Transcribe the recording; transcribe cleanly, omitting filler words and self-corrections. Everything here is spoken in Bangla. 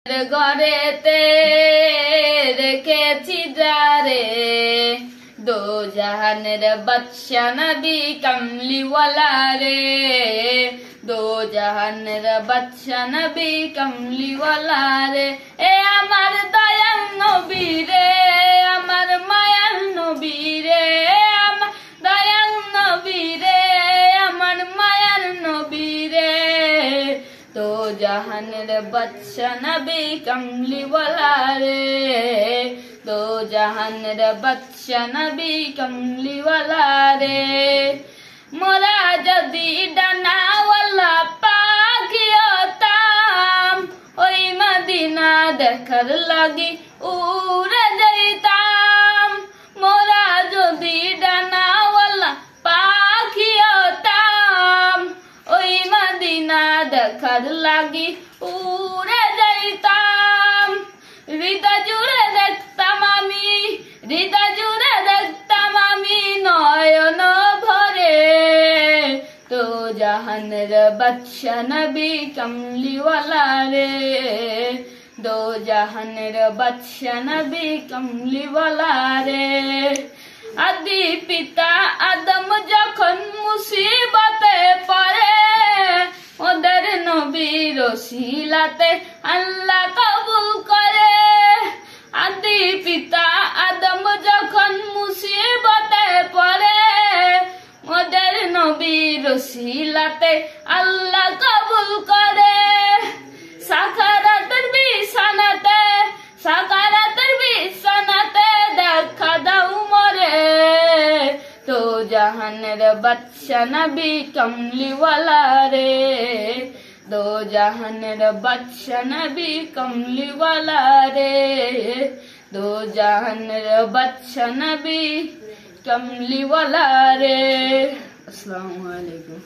ঘরেতে রেখেছি যারে দো জাহানের বাদশা নবী কমলিওয়ালা রে দো জাহানের বাদশা নবী কমলিওয়ালা রে এ আমার দয়াল নবী রে আমার মায়ার নবী রে আমার দয়াল নবী রে আমার মায়ার নবী রে দো জাহানের বাদশা নবী কমলিওয়ালা রে দো জাহানের বাদশা নবী কমলিওয়ালা রে মোরা যদি ডানাওয়ালা পাখি হতাম ওই মদিনা দেখার লাগি উড়ে যাইতাম মোরা যদি ডানাওয়ালা পাখি হতাম ওই মদিনা দেখার লাগি উড়ে যাইতাম হৃদয় জুড়ে দেখতাম আমি হৃদয় জুড়ে দেখতাম আমি নয়ন ভরে তো জাহানের বাদশা নবী কমলিওয়ালা রে দো জাহানের বাদশা নবী কমলিওয়ালা রে আদি পিতা আদম যখন মুসিবতে পড়ে ওদের নবীর ওসিলাতে আল্লাহ কবুল করে আদি পিতা আদম যখন মুসিবতে পড়ে ওদের নবীর ওসিলাতে আল্লাহ কবুল করে সাকারাতের বিছানাতে দেখা দাও মরে তো জাহানের বাদশা নবী কমলিওয়ালা রে দো জাহানের বাদশা নবী কমলিওয়ালা রে দো জাহানের বাদশা নবী কমলিওয়ালা রে। আসসালামু আলাইকুম।